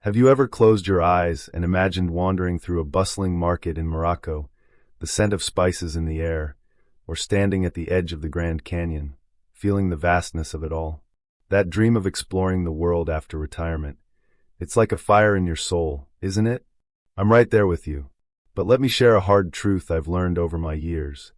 Have you ever closed your eyes and imagined wandering through a bustling market in Morocco, the scent of spices in the air, or standing at the edge of the Grand Canyon, feeling the vastness of it all? That dream of exploring the world after retirement. It's like a fire in your soul, isn't it? I'm right there with you. But let me share a hard truth I've learned over my years.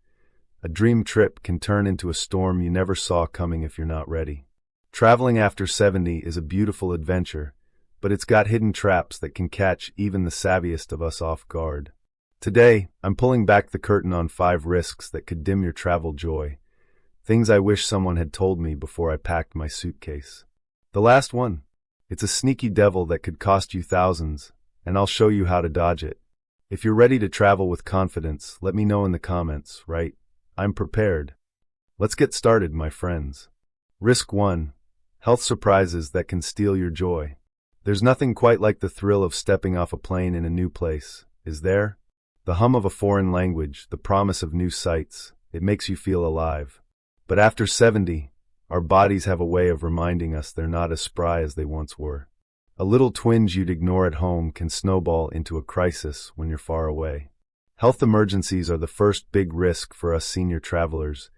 A dream trip can turn into a storm you never saw coming if you're not ready. Traveling after 70 is a beautiful adventure, but it's got hidden traps that can catch even the savviest of us off guard. Today, I'm pulling back the curtain on 5 risks that could dim your travel joy. Things I wish someone had told me before I packed my suitcase. The last one. It's a sneaky devil that could cost you thousands, and I'll show you how to dodge it. If you're ready to travel with confidence, let me know in the comments, right? I'm prepared. Let's get started, my friends. Risk 1. Health surprises that can steal your joy. There's nothing quite like the thrill of stepping off a plane in a new place, is there? The hum of a foreign language, the promise of new sights, it makes you feel alive. But after 70, our bodies have a way of reminding us they're not as spry as they once were. A little twinge you'd ignore at home can snowball into a crisis when you're far away. Health emergencies are the first big risk for us senior travelers,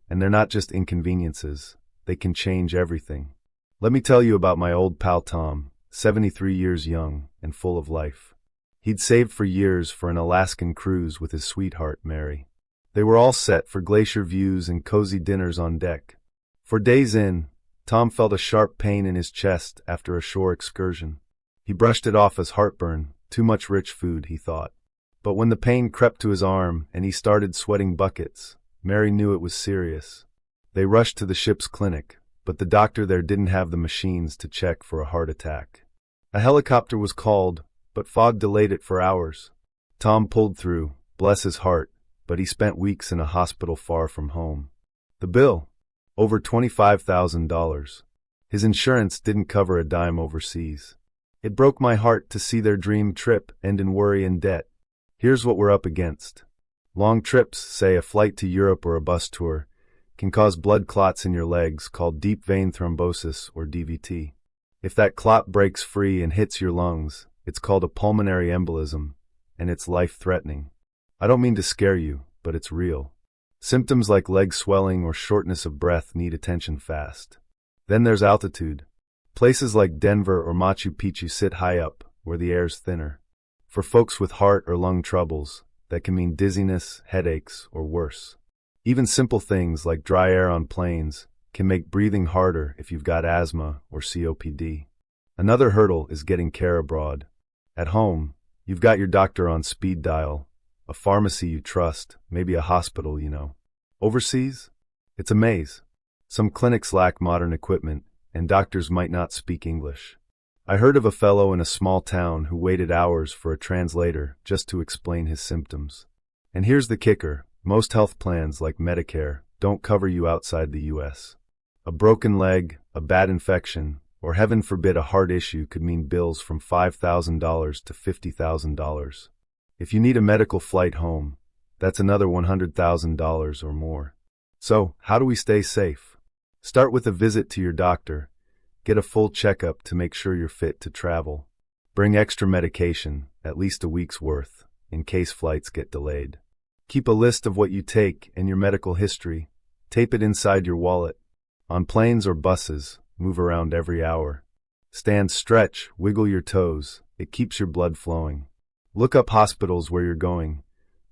and they're not just inconveniences, they can change everything. Let me tell you about my old pal Tom, 73 years young and full of life. He'd saved for years for an Alaskan cruise with his sweetheart, Mary. They were all set for glacier views and cozy dinners on deck. For days in, Tom felt a sharp pain in his chest after a shore excursion. He brushed it off as heartburn, too much rich food, he thought. But when the pain crept to his arm and he started sweating buckets, Mary knew it was serious. They rushed to the ship's clinic, but the doctor there didn't have the machines to check for a heart attack. A helicopter was called, but fog delayed it for hours. Tom pulled through, bless his heart, but he spent weeks in a hospital far from home. The bill? Over $25,000. His insurance didn't cover a dime overseas. It broke my heart to see their dream trip end in worry and debt. Here's what we're up against. Long trips, say a flight to Europe or a bus tour, can cause blood clots in your legs called deep vein thrombosis or DVT. If that clot breaks free and hits your lungs, it's called a pulmonary embolism, and it's life-threatening. I don't mean to scare you, but it's real. Symptoms like leg swelling or shortness of breath need attention fast. Then there's altitude. Places like Denver or Machu Picchu sit high up, where the air's thinner. For folks with heart or lung troubles, that can mean dizziness, headaches, or worse. Even simple things like dry air on planes can make breathing harder if you've got asthma or COPD. Another hurdle is getting care abroad. At home, you've got your doctor on speed dial, a pharmacy you trust, maybe a hospital you know. Overseas? It's a maze. Some clinics lack modern equipment, and doctors might not speak English. I heard of a fellow in a small town who waited hours for a translator just to explain his symptoms. And here's the kicker, most health plans like Medicare don't cover you outside the US. A broken leg, a bad infection, or heaven forbid a heart issue could mean bills from $5,000 to $50,000. If you need a medical flight home, that's another $100,000 or more. So, how do we stay safe? Start with a visit to your doctor. Get a full checkup to make sure you're fit to travel. Bring extra medication, at least a week's worth, in case flights get delayed. Keep a list of what you take and your medical history. Tape it inside your wallet. On planes or buses, move around every hour. Stand, stretch, wiggle your toes. It keeps your blood flowing. Look up hospitals where you're going.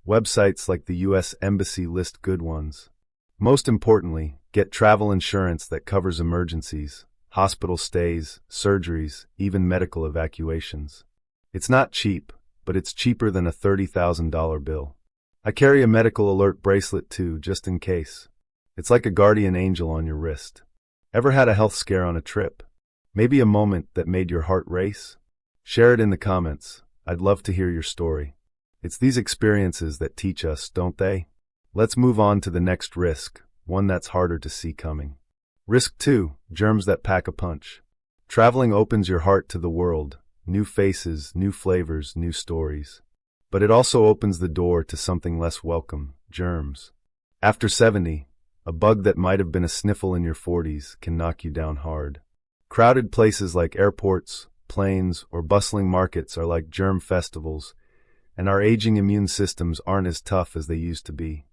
Websites like the U.S. Embassy list good ones. Most importantly, get travel insurance that covers emergencies, hospital stays, surgeries, even medical evacuations. It's not cheap, but it's cheaper than a $30,000 bill. I carry a medical alert bracelet too, just in case. It's like a guardian angel on your wrist. Ever had a health scare on a trip? Maybe a moment that made your heart race? Share it in the comments. I'd love to hear your story. It's these experiences that teach us, don't they? Let's move on to the next risk, one that's harder to see coming. Risk 2, germs that pack a punch. Traveling opens your heart to the world, new faces, new flavors, new stories. But it also opens the door to something less welcome, germs. After 70, a bug that might have been a sniffle in your 40s can knock you down hard. Crowded places like airports, planes, or bustling markets are like germ festivals, and our aging immune systems aren't as tough as they used to be.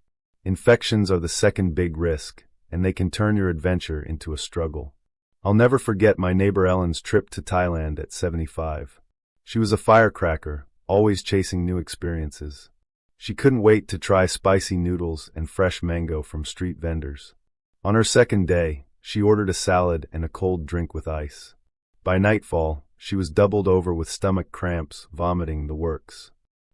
Infections are the second big risk, and they can turn your adventure into a struggle. I'll never forget my neighbor Ellen's trip to Thailand at 75. She was a firecracker, always chasing new experiences. She couldn't wait to try spicy noodles and fresh mango from street vendors. On her second day, she ordered a salad and a cold drink with ice. By nightfall, she was doubled over with stomach cramps, vomiting, the works.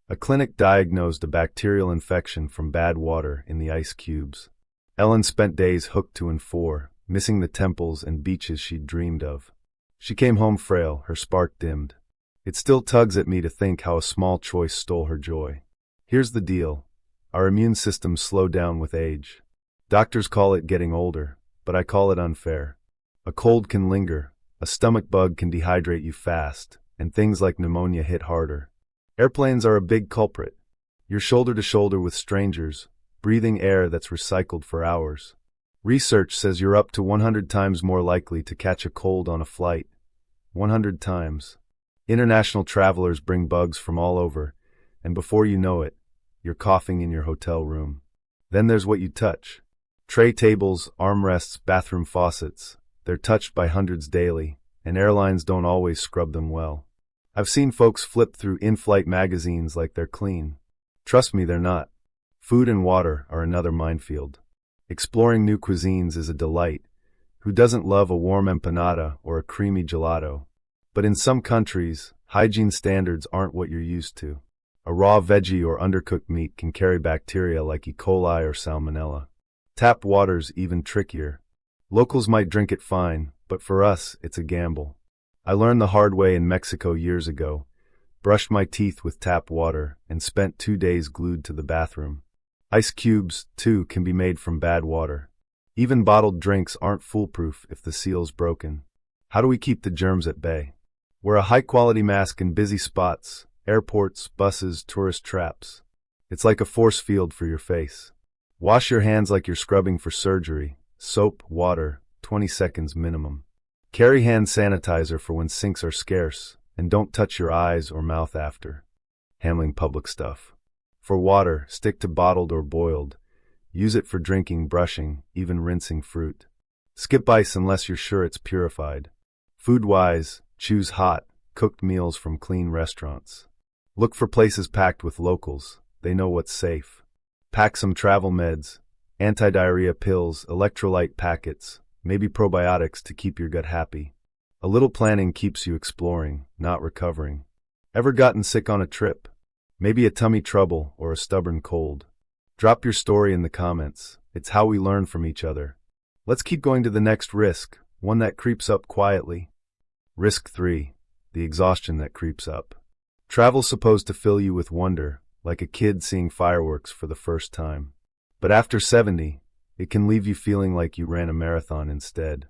A clinic diagnosed a bacterial infection from bad water in the ice cubes. Ellen spent days hooked to N4, missing the temples and beaches she'd dreamed of. She came home frail, her spark dimmed. It still tugs at me to think how a small choice stole her joy. Here's the deal. Our immune systems slow down with age. Doctors call it getting older, but I call it unfair. A cold can linger, a stomach bug can dehydrate you fast, and things like pneumonia hit harder. Airplanes are a big culprit. You're shoulder to shoulder with strangers, breathing air that's recycled for hours. Research says you're up to 100 times more likely to catch a cold on a flight. 100 times. International travelers bring bugs from all over, and before you know it, you're coughing in your hotel room. Then there's what you touch. Tray tables, armrests, bathroom faucets. They're touched by hundreds daily, and airlines don't always scrub them well. I've seen folks flip through in-flight magazines like they're clean. Trust me, they're not. Food and water are another minefield. Exploring new cuisines is a delight. Who doesn't love a warm empanada or a creamy gelato? But in some countries, hygiene standards aren't what you're used to. A raw veggie or undercooked meat can carry bacteria like E. coli or salmonella. Tap water's even trickier. Locals might drink it fine, but for us, it's a gamble. I learned the hard way in Mexico years ago, brushed my teeth with tap water, and spent 2 days glued to the bathroom. Ice cubes, too, can be made from bad water. Even bottled drinks aren't foolproof if the seal's broken. How do we keep the germs at bay? Wear a high-quality mask in busy spots, airports, buses, tourist traps. It's like a force field for your face. Wash your hands like you're scrubbing for surgery. Soap, water, 20 seconds minimum. Carry hand sanitizer for when sinks are scarce, and don't touch your eyes or mouth after. Handling public stuff. For water, stick to bottled or boiled. Use it for drinking, brushing, even rinsing fruit. Skip ice unless you're sure it's purified. Food-wise, choose hot, cooked meals from clean restaurants. Look for places packed with locals. They know what's safe. Pack some travel meds, anti-diarrhea pills, electrolyte packets, maybe probiotics to keep your gut happy. A little planning keeps you exploring, not recovering. Ever gotten sick on a trip? Maybe a tummy trouble or a stubborn cold? Drop your story in the comments. It's how we learn from each other. Let's keep going to the next risk, one that creeps up quietly. Risk 3. The exhaustion that creeps up. Travel's supposed to fill you with wonder, like a kid seeing fireworks for the first time. But after 70, it can leave you feeling like you ran a marathon instead.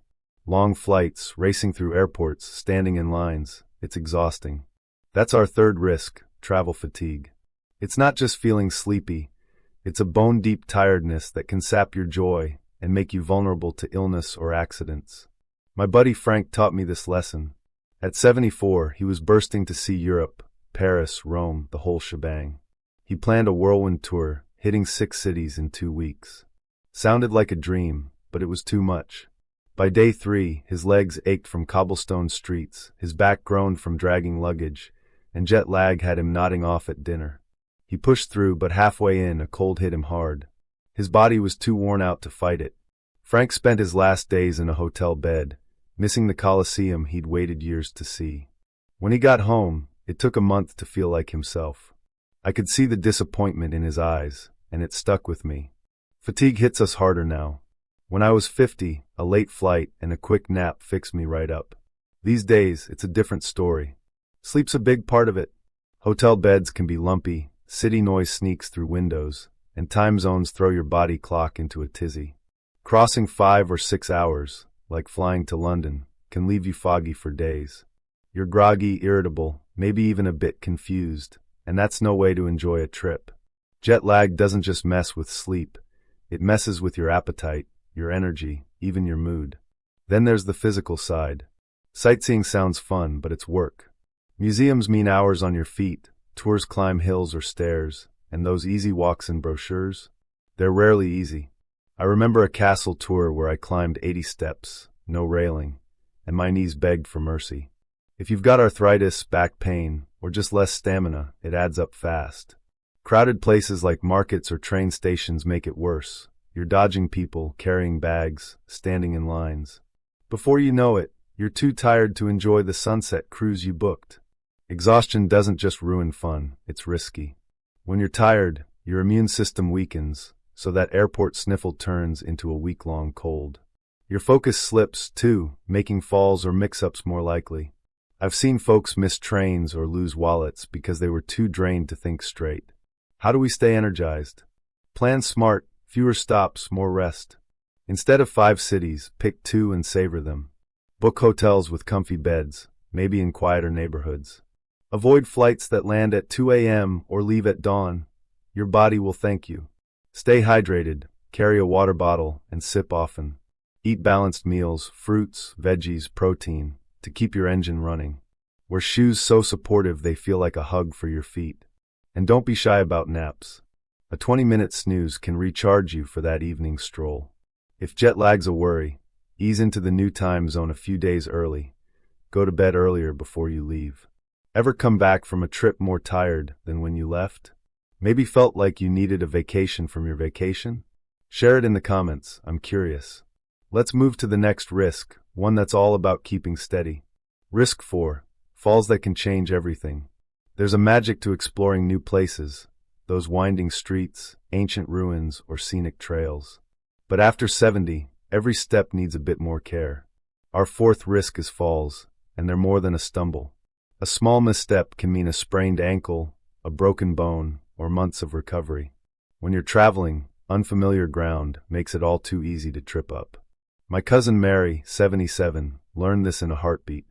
Long flights, racing through airports, standing in lines, it's exhausting. That's our third risk, travel fatigue. It's not just feeling sleepy, it's a bone-deep tiredness that can sap your joy and make you vulnerable to illness or accidents. My buddy Frank taught me this lesson. At 74, he was bursting to see Europe, Paris, Rome, the whole shebang. He planned a whirlwind tour, hitting 6 cities in 2 weeks. Sounded like a dream, but it was too much. By day 3, his legs ached from cobblestone streets, his back groaned from dragging luggage, and jet lag had him nodding off at dinner. He pushed through, but halfway in, a cold hit him hard. His body was too worn out to fight it. Frank spent his last days in a hotel bed, missing the Colosseum he'd waited years to see. When he got home, it took a month to feel like himself. I could see the disappointment in his eyes, and it stuck with me. Fatigue hits us harder now. When I was 50, a late flight and a quick nap fixed me right up. These days, it's a different story. Sleep's a big part of it. Hotel beds can be lumpy, city noise sneaks through windows, and time zones throw your body clock into a tizzy. Crossing 5 or 6 hours, like flying to London, can leave you foggy for days. You're groggy, irritable, maybe even a bit confused, and that's no way to enjoy a trip. Jet lag doesn't just mess with sleep, it messes with your appetite, your energy, even your mood. Then there's the physical side. Sightseeing sounds fun, but it's work. Museums mean hours on your feet, tours climb hills or stairs, and those easy walks in brochures? They're rarely easy. I remember a castle tour where I climbed 80 steps, no railing, and my knees begged for mercy. If you've got arthritis, back pain, or just less stamina, it adds up fast. Crowded places like markets or train stations make it worse. You're dodging people, carrying bags, standing in lines. Before you know it, you're too tired to enjoy the sunset cruise you booked. Exhaustion doesn't just ruin fun, it's risky. When you're tired, your immune system weakens, so that airport sniffle turns into a week-long cold. Your focus slips, too, making falls or mix-ups more likely. I've seen folks miss trains or lose wallets because they were too drained to think straight. How do we stay energized? Plan smart, fewer stops, more rest. Instead of 5 cities, pick 2 and savor them. Book hotels with comfy beds, maybe in quieter neighborhoods. Avoid flights that land at 2 a.m. or leave at dawn. Your body will thank you. Stay hydrated, carry a water bottle, and sip often. Eat balanced meals, fruits, veggies, protein, to keep your engine running. Wear shoes so supportive they feel like a hug for your feet. And don't be shy about naps. A 20-minute snooze can recharge you for that evening stroll. If jet lag's a worry, ease into the new time zone a few days early. Go to bed earlier before you leave. Ever come back from a trip more tired than when you left? Maybe felt like you needed a vacation from your vacation? Share it in the comments, I'm curious. Let's move to the next risk, one that's all about keeping steady. Risk 4. Falls that can change everything. There's a magic to exploring new places, those winding streets, ancient ruins, or scenic trails. But after 70, every step needs a bit more care. Our 4th risk is falls, and they're more than a stumble. A small misstep can mean a sprained ankle, a broken bone, or months of recovery. When you're traveling, unfamiliar ground makes it all too easy to trip up. My cousin Mary, 77, learned this in a heartbeat.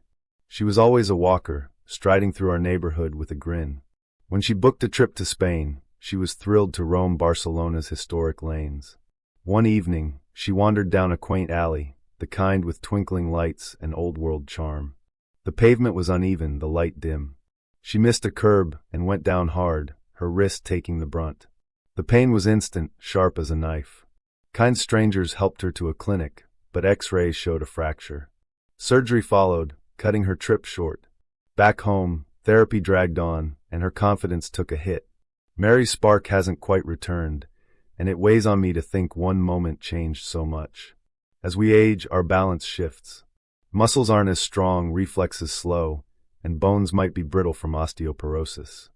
She was always a walker, striding through our neighborhood with a grin. When she booked a trip to Spain, she was thrilled to roam Barcelona's historic lanes. One evening, she wandered down a quaint alley, the kind with twinkling lights and old-world charm. The pavement was uneven, the light dim. She missed a curb and went down hard, her wrist taking the brunt. The pain was instant, sharp as a knife. Kind strangers helped her to a clinic, but X-rays showed a fracture. Surgery followed, cutting her trip short. Back home, therapy dragged on, and her confidence took a hit. Mary's spark hasn't quite returned, and it weighs on me to think one moment changed so much. As we age, our balance shifts. Muscles aren't as strong, reflexes slow, and bones might be brittle from osteoporosis.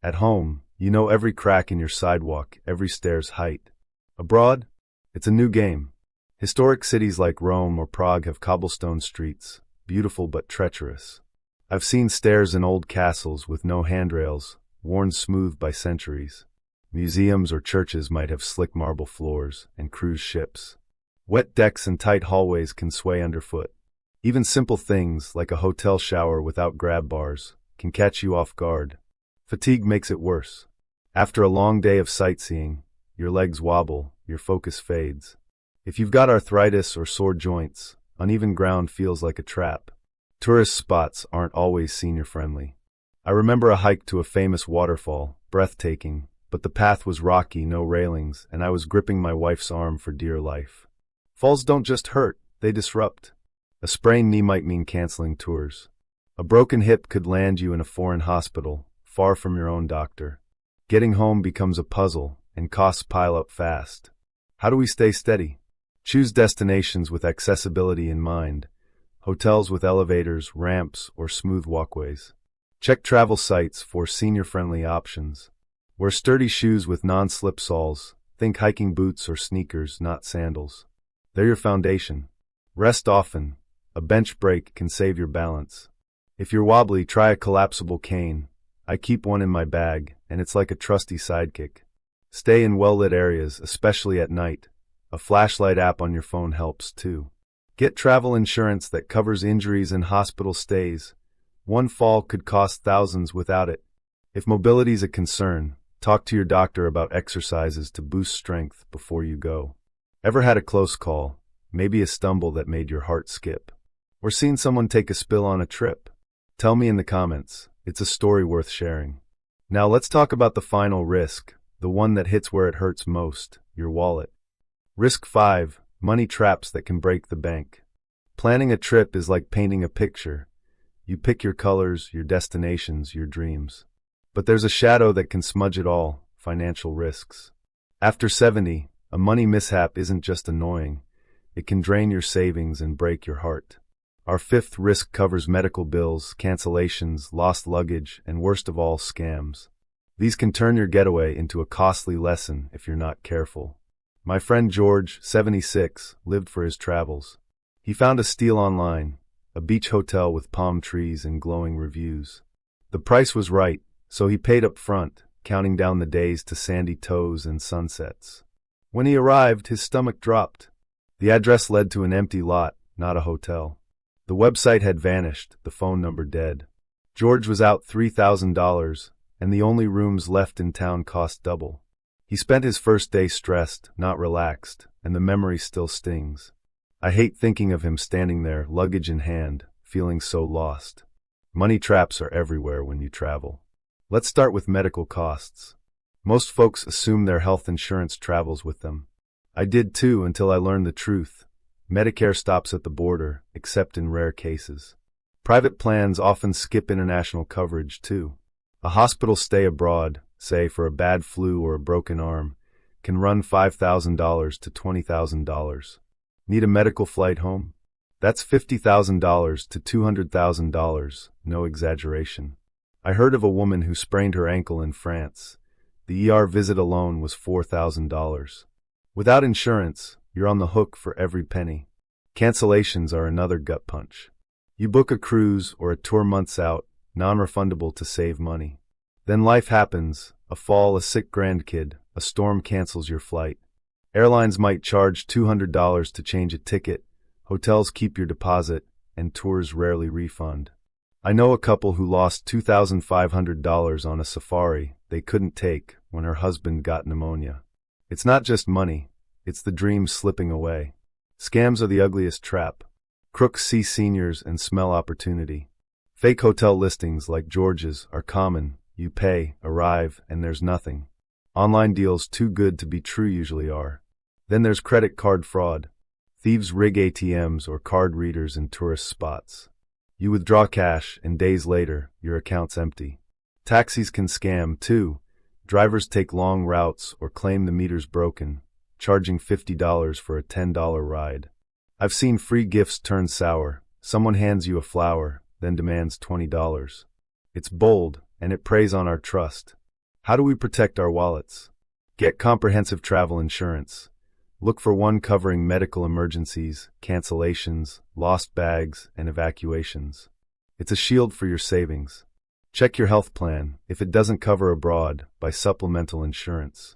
At home, you know every crack in your sidewalk, every stair's height. Abroad, it's a new game. Historic cities like Rome or Prague have cobblestone streets, beautiful but treacherous. I've seen stairs in old castles with no handrails, worn smooth by centuries. Museums or churches might have slick marble floors, and cruise ships. Wet decks and tight hallways can sway underfoot. Even simple things, like a hotel shower without grab bars, can catch you off guard. Fatigue makes it worse. After a long day of sightseeing, your legs wobble, your focus fades. If you've got arthritis or sore joints, uneven ground feels like a trap. Tourist spots aren't always senior-friendly. I remember a hike to a famous waterfall, breathtaking, but the path was rocky, no railings, and I was gripping my wife's arm for dear life. Falls don't just hurt, they disrupt. A sprained knee might mean canceling tours. A broken hip could land you in a foreign hospital, far from your own doctor. Getting home becomes a puzzle, and costs pile up fast. How do we stay steady? Choose destinations with accessibility in mind. Hotels with elevators, ramps, or smooth walkways. Check travel sites for senior-friendly options. Wear sturdy shoes with non-slip soles. Think hiking boots or sneakers, not sandals. They're your foundation. Rest often. A bench break can save your balance. If you're wobbly, try a collapsible cane. I keep one in my bag, and it's like a trusty sidekick. Stay in well-lit areas, especially at night. A flashlight app on your phone helps, too. Get travel insurance that covers injuries and hospital stays. One fall could cost thousands without it. If mobility's a concern, talk to your doctor about exercises to boost strength before you go. Ever had a close call? Maybe a stumble that made your heart skip? Or seen someone take a spill on a trip? Tell me in the comments. It's a story worth sharing. Now let's talk about the final risk, the one that hits where it hurts most, your wallet. Risk 5, money traps that can break the bank. Planning a trip is like painting a picture. You pick your colors, your destinations, your dreams. But there's a shadow that can smudge it all, financial risks. After 70, a money mishap isn't just annoying. It can drain your savings and break your heart. Our 5th risk covers medical bills, cancellations, lost luggage, and worst of all, scams. These can turn your getaway into a costly lesson if you're not careful. My friend George, 76, lived for his travels. He found a steal online, a beach hotel with palm trees and glowing reviews. The price was right, so he paid up front, counting down the days to sandy toes and sunsets. When he arrived, his stomach dropped. The address led to an empty lot, not a hotel. The website had vanished, the phone number dead. George was out $3,000, and the only rooms left in town cost double. He spent his first day stressed, not relaxed, and the memory still stings. I hate thinking of him standing there, luggage in hand, feeling so lost. Money traps are everywhere when you travel. Let's start with medical costs. Most folks assume their health insurance travels with them. I did too until I learned the truth. Medicare stops at the border, except in rare cases. Private plans often skip international coverage too. A hospital stay abroad, say for a bad flu or a broken arm, can run $5,000 to $20,000. Need a medical flight home? That's $50,000 to $200,000, no exaggeration. I heard of a woman who sprained her ankle in France. The ER visit alone was $4,000. Without insurance, you're on the hook for every penny. Cancellations are another gut punch. You book a cruise or a tour months out, non-refundable to save money. Then life happens, a fall, a sick grandkid, a storm cancels your flight. Airlines might charge $200 to change a ticket, hotels keep your deposit, and tours rarely refund. I know a couple who lost $2,500 on a safari they couldn't take when her husband got pneumonia. It's not just money, it's the dreams slipping away. Scams are the ugliest trap. Crooks see seniors and smell opportunity. Fake hotel listings like George's are common. You pay, arrive, and there's nothing. Online deals too good to be true usually are. Then there's credit card fraud. Thieves rig ATMs or card readers in tourist spots. You withdraw cash, and days later, your account's empty. Taxis can scam, too. Drivers take long routes or claim the meter's broken, charging $50 for a $10 ride. I've seen free gifts turn sour. Someone hands you a flower, then demands $20. It's bold, and it preys on our trust. How do we protect our wallets? Get comprehensive travel insurance. Look for one covering medical emergencies, cancellations, lost bags, and evacuations. It's a shield for your savings. Check your health plan. If it doesn't cover abroad, buy supplemental insurance.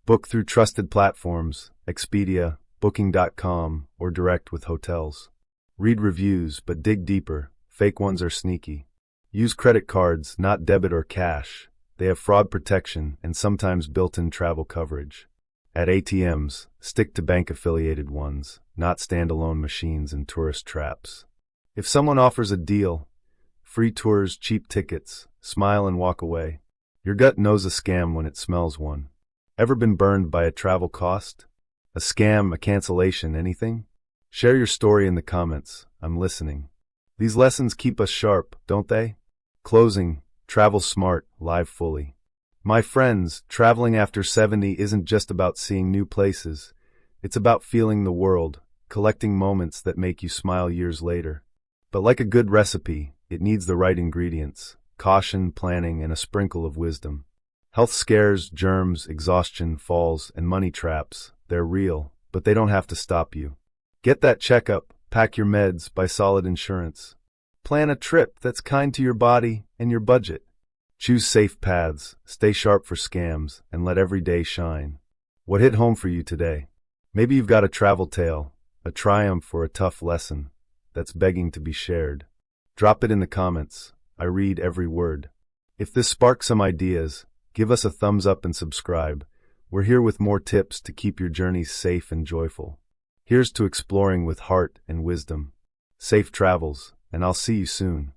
Book through trusted platforms, Expedia, Booking.com, or direct with hotels. Read reviews, but dig deeper. Fake ones are sneaky. Use credit cards, not debit or cash. They have fraud protection and sometimes built-in travel coverage. At ATMs, stick to bank-affiliated ones, not standalone machines and tourist traps. If someone offers a deal, free tours, cheap tickets, smile and walk away. Your gut knows a scam when it smells one. Ever been burned by a travel cost? A scam, a cancellation, anything? Share your story in the comments. I'm listening. These lessons keep us sharp, don't they? Closing, travel smart, live fully. My friends, traveling after 70 isn't just about seeing new places. It's about feeling the world, collecting moments that make you smile years later. But like a good recipe, it needs the right ingredients: caution, planning, and a sprinkle of wisdom. Health scares, germs, exhaustion, falls, and money traps, they're real, but they don't have to stop you. Get that checkup, pack your meds, buy solid insurance. Plan a trip that's kind to your body and your budget. Choose safe paths, stay sharp for scams, and let every day shine. What hit home for you today? Maybe you've got a travel tale, a triumph or a tough lesson that's begging to be shared. Drop it in the comments. I read every word. If this sparks some ideas, give us a thumbs up and subscribe. We're here with more tips to keep your journeys safe and joyful. Here's to exploring with heart and wisdom. Safe travels, and I'll see you soon.